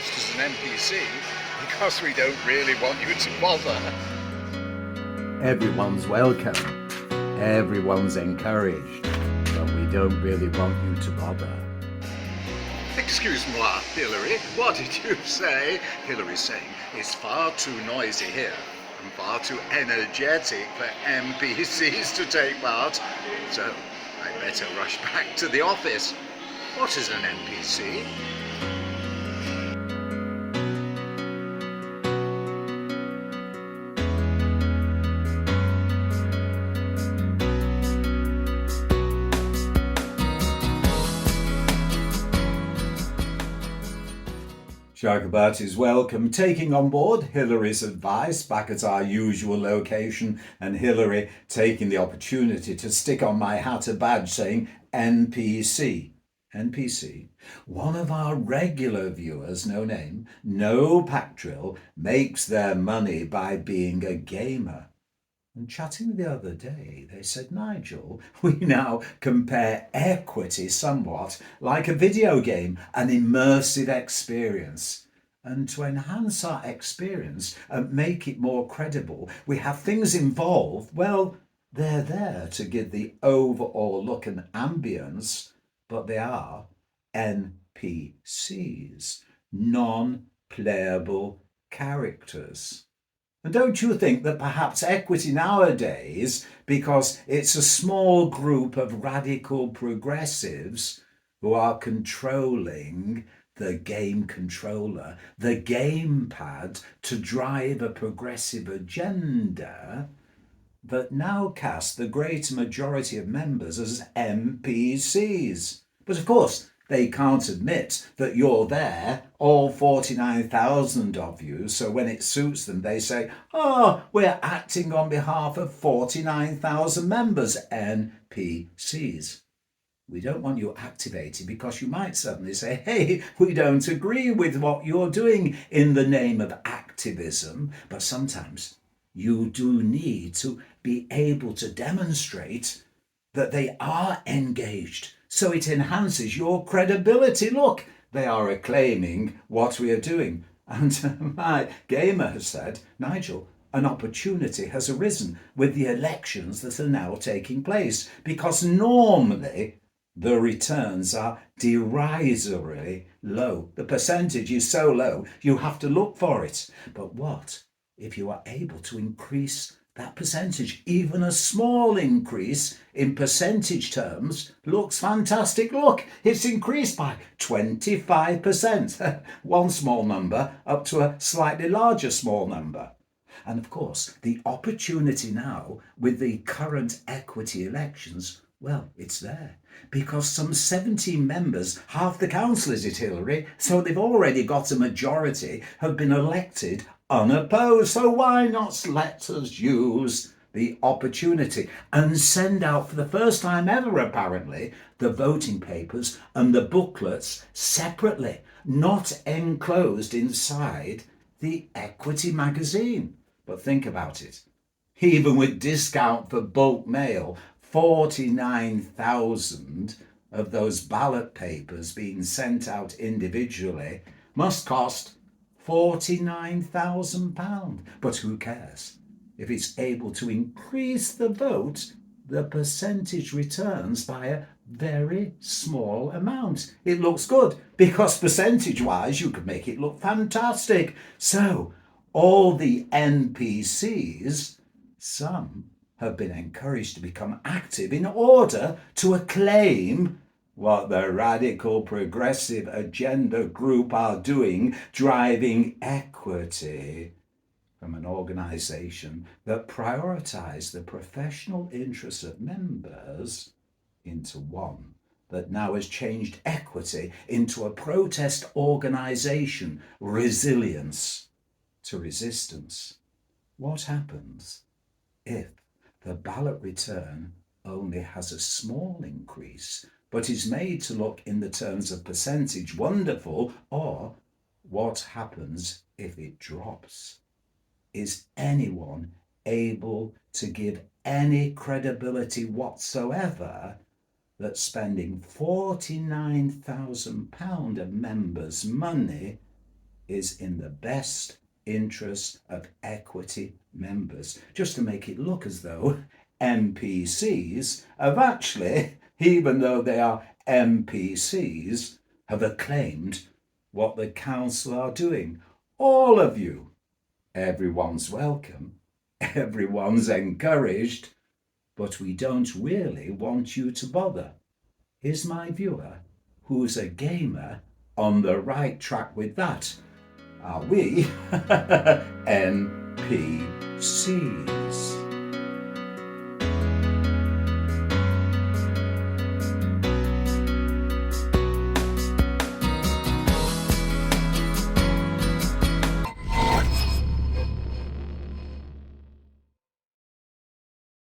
cast as an NPC because we don't really want you to bother. Everyone's welcome, everyone's encouraged, but we don't really want you to bother. Excuse-moi, Hilary, what did you say? Hilary's saying it's far too noisy here and far too energetic for NPCs to take part, so I better rush back to the office. What is an NPC? Shagabert is welcome, taking on board Hilary's advice back at our usual location, and Hilary taking the opportunity to stick on my hat a badge saying N.P.C. N.P.C. One of our regular viewers, no name, no pack drill, makes their money by being a gamer. And chatting the other day, they said, Nigel, we now compare equity somewhat like a video game, an immersive experience. And to enhance our experience and make it more credible, we have things involved. Well, they're there to give the overall look and ambience, but they are NPCs, non-playable characters. And don't you think that perhaps equity nowadays, because it's a small group of radical progressives who are controlling the game controller, the gamepad to drive a progressive agenda, that now cast the great majority of members as NPCs? But of course, they can't admit that you're there, all 49,000 of you, so when it suits them, they say, oh, we're acting on behalf of 49,000 members, NPCs. We don't want you activated because you might suddenly say, hey, we don't agree with what you're doing in the name of activism, but sometimes you do need to be able to demonstrate that they are engaged, so it enhances your credibility. Look, they are acclaiming what we are doing. And my gamer has said, Nigel, an opportunity has arisen with the elections that are now taking place, because normally the returns are derisorily low. The percentage is so low, you have to look for it. But what if you are able to increase that percentage? Even a small increase in percentage terms looks fantastic. Look, it's increased by 25%. One small number up to a slightly larger small number. And of course, the opportunity now with the current equity elections, well, it's there. Because some 17 members, half the council is it, Hilary, so they've already got a majority, have been elected unopposed. So why not let us use the opportunity and send out, for the first time ever apparently, the voting papers and the booklets separately, not enclosed inside the Equity magazine. But think about it. Even with discount for bulk mail, 49,000 of those ballot papers being sent out individually must cost £49,000. But who cares? If it's able to increase the vote, the percentage returns by a very small amount. It looks good because percentage-wise you could make it look fantastic. So all the NPCs, some have been encouraged to become active in order to acclaim what the radical progressive agenda group are doing, driving equity from an organisation that prioritised the professional interests of members into one that now has changed equity into a protest organisation, resilience to resistance. What happens if the ballot return only has a small increase, but is made to look in the terms of percentage wonderful? Or what happens if it drops? Is anyone able to give any credibility whatsoever that spending £49,000 of members' money is in the best interest of equity members, just to make it look as though NPCs have actually, even though they are NPCs, have acclaimed what the council are doing. All of you, everyone's welcome, everyone's encouraged, but we don't really want you to bother. Is my viewer, who's a gamer, on the right track with that? Are we NPCs?